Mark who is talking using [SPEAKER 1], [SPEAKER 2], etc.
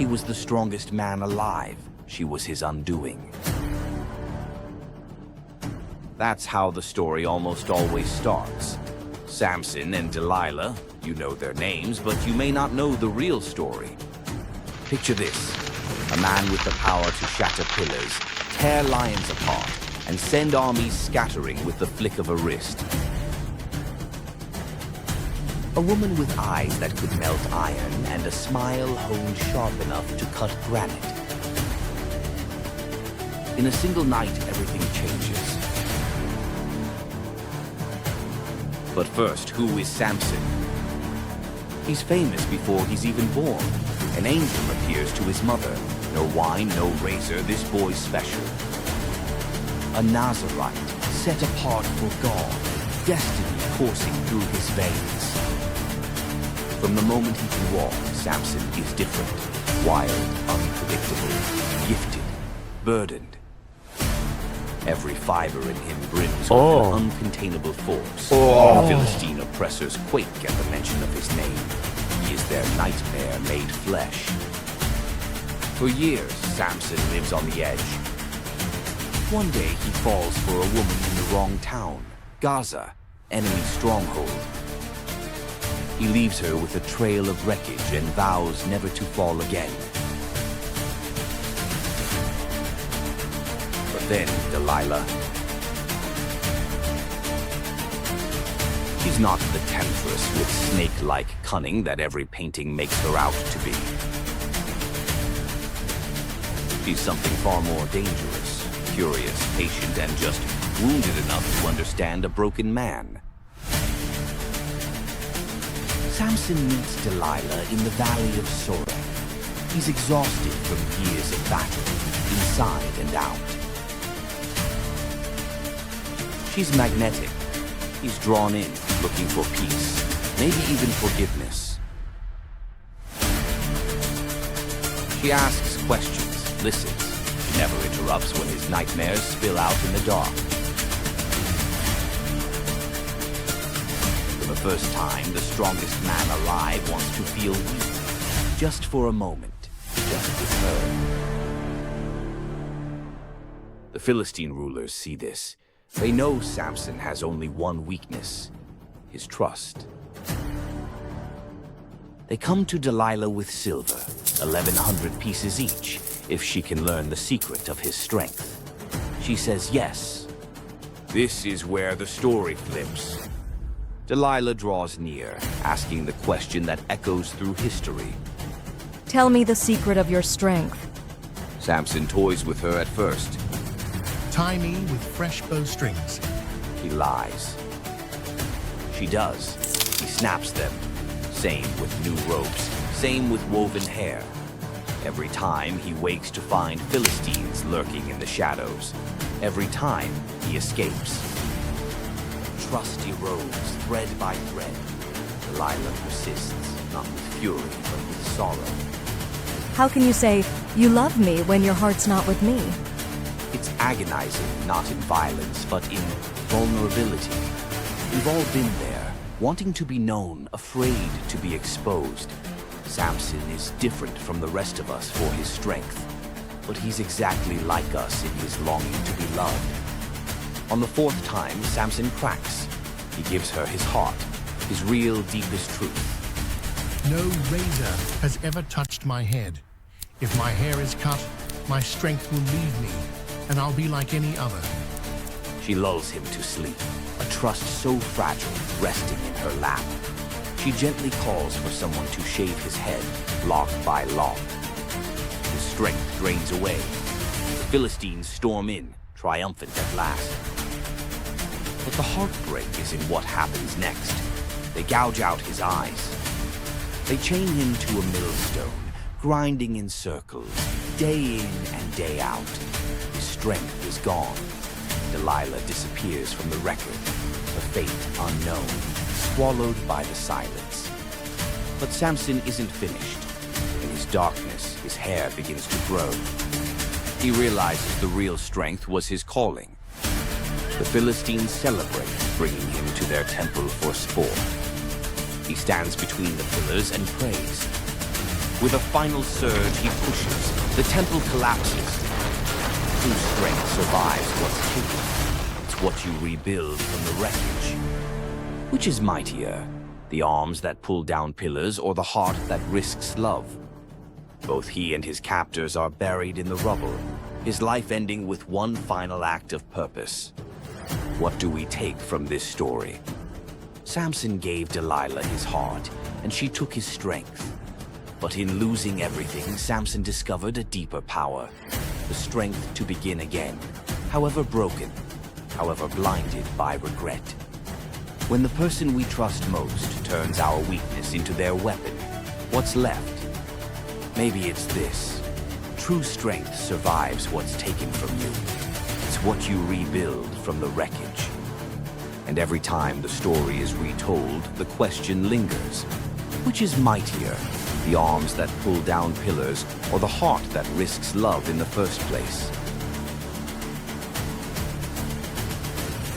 [SPEAKER 1] He was the strongest man alive. She was his undoing. That's how the story almost always starts. Samson and Delilah, you know their names, but you may not know the real story. Picture this: a man with the power to shatter pillars, tear lions apart, and send armies scattering with the flick of a wrist. A woman with eyes that could melt iron and a smile honed sharp enough to cut granite. In a single night, everything changes. But first, who is Samson? He's famous before he's even born. An angel appears to his mother. No wine, no razor, this boy's special. A Nazarite, set apart for God, destiny coursing through his veins. From the moment he can walk, Samson is different. Wild, unpredictable, gifted, burdened. Every fiber in him brims with an uncontainable force. Philistine oppressors quake at the mention of his name. He is their nightmare made flesh. For years, Samson lives on the edge. One day, he falls for a woman in the wrong town, Gaza, enemy stronghold. He leaves her with a trail of wreckage and vows never to fall again. But then, Delilah. She's not the temptress with snake-like cunning that every painting makes her out to be. She's something far more dangerous, curious, patient, and just wounded enough to understand a broken man. Samson meets Delilah in the Valley of Sorek. He's exhausted from years of battle, inside and out. She's magnetic. He's drawn in, looking for peace, maybe even forgiveness. She asks questions, listens. She never interrupts when his nightmares spill out in the dark. For the first time, the strongest man alive wants to feel weak. Just for a moment. Just with her. The Philistine rulers see this. They know Samson has only one weakness. His trust. They come to Delilah with silver, 1,100 pieces each, if she can learn the secret of his strength. She says yes. This is where the story flips. Delilah draws near, asking the question that echoes through history.
[SPEAKER 2] Tell me the secret of your strength.
[SPEAKER 1] Samson toys with her at first.
[SPEAKER 3] Tie me with fresh bowstrings.
[SPEAKER 1] He lies. She does. He snaps them. Same with new ropes. Same with woven hair. Every time he wakes to find Philistines lurking in the shadows. Every time he escapes. Trust erodes, thread by thread. Delilah persists, not with fury, but with sorrow.
[SPEAKER 2] How can you say, you love me, when your heart's not with me?
[SPEAKER 1] It's agonizing, not in violence, but in vulnerability. We've all been there, wanting to be known, afraid to be exposed. Samson is different from the rest of us for his strength, but he's exactly like us in his longing to be loved. On the fourth time, Samson cracks. He gives her his heart, his real deepest truth.
[SPEAKER 3] No razor has ever touched my head. If my hair is cut, my strength will leave me, and I'll be like any other.
[SPEAKER 1] She lulls him to sleep, a trust so fragile, resting in her lap. She gently calls for someone to shave his head, lock by lock. His strength drains away. The Philistines storm in, triumphant at last. But the heartbreak is in what happens next. They gouge out his eyes. They chain him to a millstone, grinding in circles, day in and day out. His strength is gone. Delilah disappears from the record, her fate unknown, swallowed by the silence. But Samson isn't finished. In his darkness, his hair begins to grow. He realizes the real strength was his calling. The Philistines celebrate, bringing him to their temple for sport. He stands between the pillars and prays. With a final surge, he pushes. The temple collapses. True strength survives what's taken. It's what you rebuild from the wreckage. Which is mightier, the arms that pull down pillars or the heart that risks love? Both he and his captors are buried in the rubble, his life ending with one final act of purpose. What do we take from this story? Samson gave Delilah his heart, and she took his strength. But in losing everything, Samson discovered a deeper power, the strength to begin again, however broken, however blinded by regret. When the person we trust most turns our weakness into their weapon, what's left? Maybe it's this. True strength survives what's taken from you. It's what you rebuild from the wreckage. And every time the story is retold, the question lingers. Which is mightier, the arms that pull down pillars or the heart that risks love in the first place?